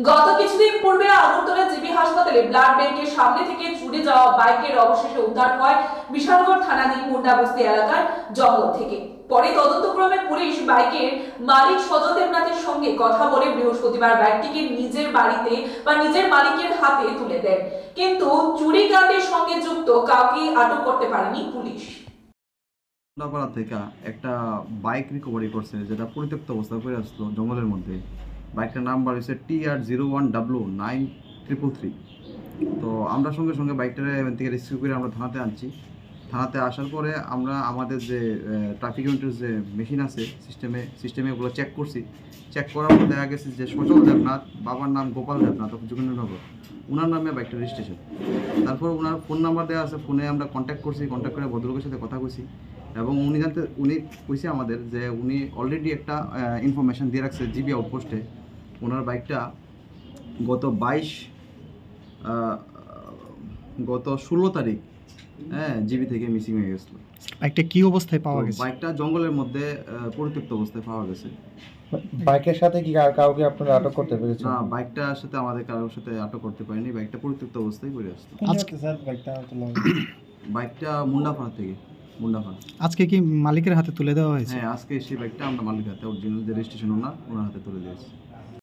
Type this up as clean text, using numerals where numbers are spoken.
গত কিছুদিন পূর্বে আগরতলা জিবি হাসপাতালে ব্লাড ব্যাংকের সামনে থেকে চুরি যাওয়া বাইকের অবশেষে উদ্ধার হয় বিশালগড় থানাধীন মুন্ডাবস্তি এলাকার জঙ্গল থেকে। পরে তদন্তক্রমে পুলিশ বাইকের মালিক সজল দেবনাথের সঙ্গে কথা বলে বৃহস্পতিবার বাইকটিকে নিজের বাড়িতে বা নিজের মালিকের হাতে তুলে দেয়, কিন্তু চুরি কাণ্ডের সঙ্গে যুক্ত কাউকে আটক করতে পারেনি পুলিশ। মুন্ডাপাড়া থেকে একটা বাইক রিকভারি করছে, যেটা পরিত্যক্ত অবস্থায় পড়ে আসলো জঙ্গলের মধ্যে। বাইকটার নাম্বার হচ্ছে TR01W9333। তো আমরা সঙ্গে সঙ্গে বাইকটারে এখান থেকে রেস্কিউ করে আমরা থানাতে আনছি। থানাতে আসার পরে আমরা আমাদের যে ট্রাফিক ইউনিটের যে মেশিন আছে সিস্টেমে ওগুলো চেক করছি। চেক করার পর দেখা গেছে যে সজল দেবনাথ, বাবার নাম গোপাল দেবনাথ, যোগেন্দ্রনগর, ওনার নামে বাইকটা রেজিস্ট্রেশন। তারপর ওনার ফোন নাম্বার দেওয়া আছে, ফোনে আমরা কন্ট্যাক্ট করে ভদ্রলোকের সাথে কথা কইছি এবং উনি কইছে আমাদের যে উনি অলরেডি একটা ইনফরমেশন দিয়ে রাখছে জিবি আউটপোস্টে। ওনার বাইকটা গত 16 তারিখ জিবি থেকে মিসিং হয়ে গেছিল। বাইকটা কি অবস্থায় পাওয়া গেছে? বাইকটা জঙ্গলের মধ্যে পরিত্যক্ত অবস্থায় পাওয়া গেছে। বাইকের সাথে কি কাউকে আপনারা আটক করতে পেরেছেন? না, বাইকটার সাথে আমাদের কারোর সাথে আটক করতে পারিনি। বাইকটা পরিত্যক্ত অবস্থায় পড়ে আসলো। আজকে স্যার বাইকটা বাইকটা মুন্ডাপাড়া থেকে। আজকে কি মালিকের হাতে তুলে দেওয়া হয়েছে? হ্যাঁ, আজকে সেই বাইকটা আমরা মালিকের হাতে, অরিজিনাল যে রেজিস্ট্রেশন ওনার হাতে তুলে দিয়েছি।